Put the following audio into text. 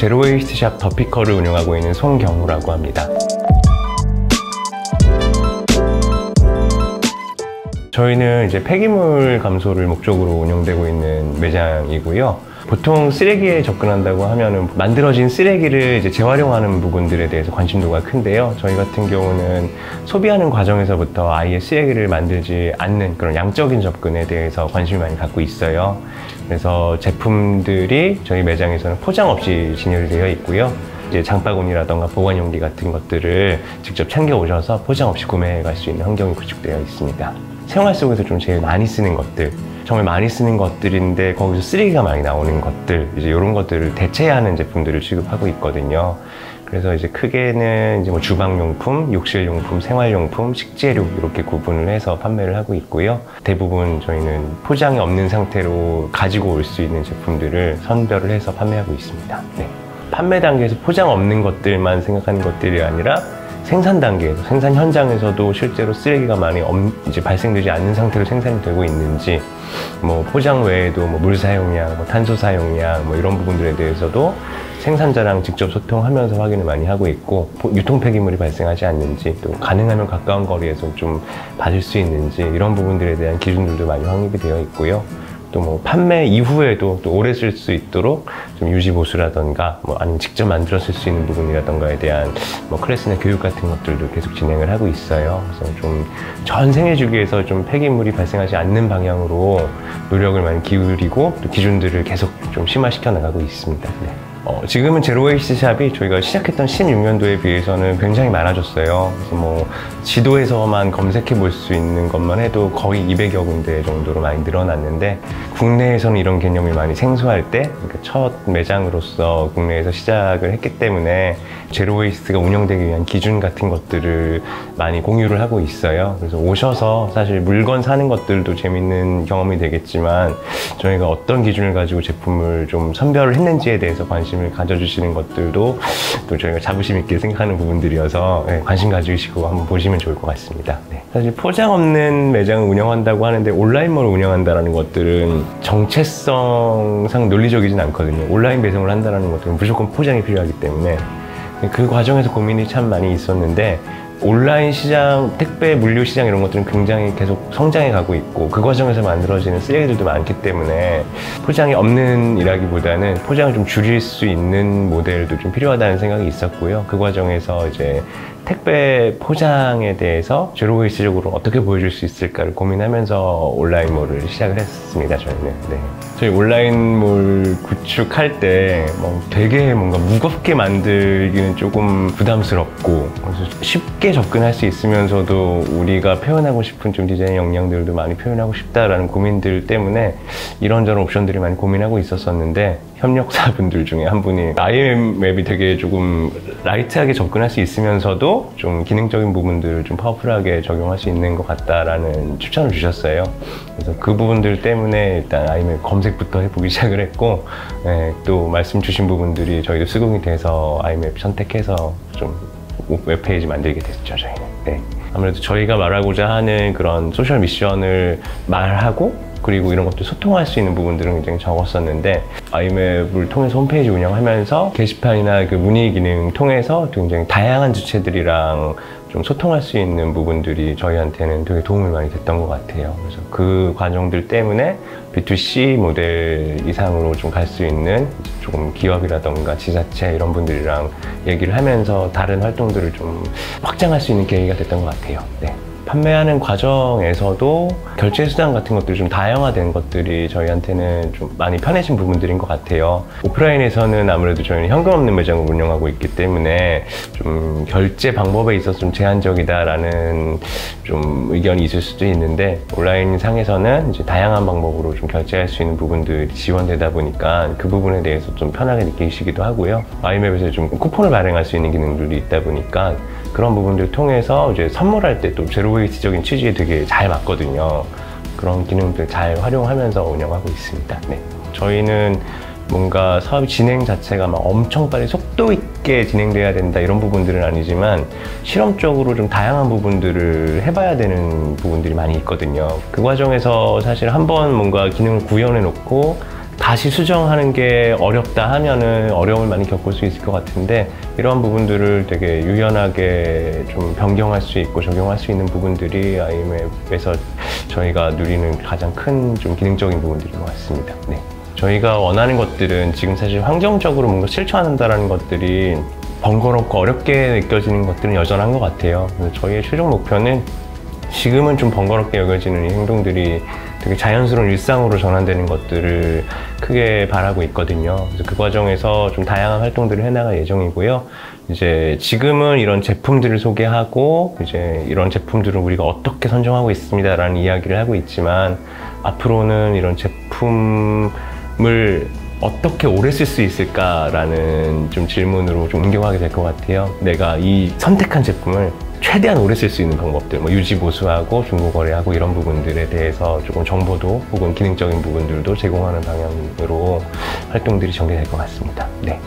제로웨이스트 샵 더피커를 운영하고 있는 송경우라고 합니다. 저희는 이제 폐기물 감소를 목적으로 운영되고 있는 매장이고요. 보통 쓰레기에 접근한다고 하면은 만들어진 쓰레기를 이제 재활용하는 부분들에 대해서 관심도가 큰데요. 저희 같은 경우는 소비하는 과정에서부터 아예 쓰레기를 만들지 않는 그런 양적인 접근에 대해서 관심을 많이 갖고 있어요. 그래서 제품들이 저희 매장에서는 포장 없이 진열이 되어 있고요. 이제 장바구니라던가 보관용기 같은 것들을 직접 챙겨 오셔서 포장 없이 구매해 갈 수 있는 환경이 구축되어 있습니다. 생활 속에서 좀 제일 많이 쓰는 것들, 정말 많이 쓰는 것들인데 거기서 쓰레기가 많이 나오는 것들, 이제 이런 것들을 대체하는 제품들을 취급하고 있거든요. 그래서 이제 크게는 이제 뭐 주방용품, 욕실용품, 생활용품, 식재료 이렇게 구분을 해서 판매를 하고 있고요. 대부분 저희는 포장이 없는 상태로 가지고 올 수 있는 제품들을 선별을 해서 판매하고 있습니다. 네. 판매 단계에서 포장 없는 것들만 생각하는 것들이 아니라 생산 단계에서, 생산 현장에서도 실제로 쓰레기가 많이 이제 발생되지 않는 상태로 생산이 되고 있는지, 뭐 포장 외에도 뭐 물 사용량, 뭐 탄소 사용량, 뭐 이런 부분들에 대해서도 생산자랑 직접 소통하면서 확인을 많이 하고 있고, 유통 폐기물이 발생하지 않는지, 또 가능하면 가까운 거리에서 좀 받을 수 있는지, 이런 부분들에 대한 기준들도 많이 확립이 되어 있고요. 또 뭐 판매 이후에도 또 오래 쓸 수 있도록 좀 유지 보수라던가 뭐 아니면 직접 만들어 쓸 수 있는 부분이라던가에 대한 뭐 클래스나 교육 같은 것들도 계속 진행을 하고 있어요. 그래서 좀 전 생애 주기에서 좀 폐기물이 발생하지 않는 방향으로 노력을 많이 기울이고 또 기준들을 계속 좀 심화시켜 나가고 있습니다. 네. 지금은 제로웨이스트 샵이 저희가 시작했던 16년도에 비해서는 굉장히 많아졌어요. 그래서 뭐 지도에서만 검색해 볼 수 있는 것만 해도 거의 200여 군데 정도로 많이 늘어났는데, 국내에서는 이런 개념이 많이 생소할 때, 그러니까 첫 매장으로서 국내에서 시작을 했기 때문에 제로웨이스트가 운영되기 위한 기준 같은 것들을 많이 공유를 하고 있어요. 그래서 오셔서 사실 물건 사는 것들도 재밌는 경험이 되겠지만, 저희가 어떤 기준을 가지고 제품을 좀 선별을 했는지에 대해서 관심을 가져주시는 것들도 또 저희가 자부심 있게 생각하는 부분들이어서 관심 가지시고 한번 보시면 좋을 것 같습니다. 네. 사실 포장 없는 매장을 운영한다고 하는데 온라인몰을 운영한다는 것들은 정체성상 논리적이진 않거든요. 온라인 배송을 한다는 것들은 무조건 포장이 필요하기 때문에 그 과정에서 고민이 참 많이 있었는데, 온라인 시장, 택배, 물류 시장 이런 것들은 굉장히 계속 성장해 가고 있고, 그 과정에서 만들어지는 쓰레기들도 많기 때문에 포장이 없는 이라기보다는 포장을 좀 줄일 수 있는 모델도 좀 필요하다는 생각이 있었고요. 그 과정에서 이제 택배 포장에 대해서 제로웨이스트적으로 어떻게 보여줄 수 있을까를 고민하면서 온라인몰을 시작을 했습니다, 저희는. 네. 저희 온라인몰 구축할 때 되게 뭔가 무겁게 만들기는 조금 부담스럽고, 그래서 쉽게 접근할 수 있으면서도 우리가 표현하고 싶은 좀 디자인 역량들도 많이 표현하고 싶다라는 고민들 때문에 이런저런 옵션들이 많이 고민하고 있었었는데, 협력사분들 중에 한 분이 IM앱이 되게 조금 라이트하게 접근할 수 있으면서도 좀 기능적인 부분들을 좀 파워풀하게 적용할 수 있는 것 같다라는 추천을 주셨어요. 그래서 그 부분들 때문에 일단 IM앱 검색부터 해보기 시작을 했고, 또 말씀 주신 부분들이 저희도 수긍이 돼서 IM앱 선택해서 좀 웹페이지 만들게 됐죠, 저희는. 네. 아무래도 저희가 말하고자 하는 그런 소셜 미션을 말하고, 그리고 이런 것들 소통할 수 있는 부분들은 굉장히 적었었는데, IM앱을 통해서 홈페이지 운영하면서 게시판이나 그 문의 기능 통해서 굉장히 다양한 주체들이랑 좀 소통할 수 있는 부분들이 저희한테는 되게 도움이 많이 됐던 것 같아요. 그래서 그 과정들 때문에 B2C 모델 이상으로 좀 갈 수 있는 조금 기업이라던가 지자체 이런 분들이랑 얘기를 하면서 다른 활동들을 좀 확장할 수 있는 계기가 됐던 것 같아요. 네. 판매하는 과정에서도 결제 수단 같은 것들이 좀 다양화된 것들이 저희한테는 좀 많이 편해진 부분들인 것 같아요. 오프라인에서는 아무래도 저희는 현금 없는 매장을 운영하고 있기 때문에 좀 결제 방법에 있어서 좀 제한적이다라는 좀 의견이 있을 수도 있는데, 온라인 상에서는 이제 다양한 방법으로 좀 결제할 수 있는 부분들이 지원되다 보니까 그 부분에 대해서 좀 편하게 느끼시기도 하고요. IM앱에서 좀 쿠폰을 발행할 수 있는 기능들이 있다 보니까 그런 부분들을 통해서 이제 선물할 때 또 제로웨이스트적인 취지에 되게 잘 맞거든요. 그런 기능들 잘 활용하면서 운영하고 있습니다. 네. 저희는 뭔가 사업 진행 자체가 막 엄청 빨리 속도 있게 진행돼야 된다 이런 부분들은 아니지만, 실험적으로 좀 다양한 부분들을 해봐야 되는 부분들이 많이 있거든요. 그 과정에서 사실 한번 뭔가 기능을 구현해 놓고 다시 수정하는 게 어렵다 하면은 어려움을 많이 겪을 수 있을 것 같은데, 이러한 부분들을 되게 유연하게 좀 변경할 수 있고 적용할 수 있는 부분들이 IMF에서 저희가 누리는 가장 큰 좀 기능적인 부분들인 것 같습니다. 네. 저희가 원하는 것들은 지금 사실 환경적으로 뭔가 실천한다는 것들이 번거롭고 어렵게 느껴지는 것들은 여전한 것 같아요. 그래서 저희의 최종 목표는 지금은 좀 번거롭게 여겨지는 이 행동들이 되게 자연스러운 일상으로 전환되는 것들을 크게 바라고 있거든요. 그래서 그 과정에서 좀 다양한 활동들을 해나갈 예정이고요. 이제 지금은 이런 제품들을 소개하고 이제 이런 제품들을 우리가 어떻게 선정하고 있습니다라는 이야기를 하고 있지만, 앞으로는 이런 제품을 어떻게 오래 쓸 수 있을까라는 좀 질문으로 좀 옮겨가게 될 것 같아요. 내가 이 선택한 제품을 최대한 오래 쓸 수 있는 방법들, 뭐 유지 보수하고 중고거래하고 이런 부분들에 대해서 조금 정보도 혹은 기능적인 부분들도 제공하는 방향으로 활동들이 전개될 것 같습니다. 네.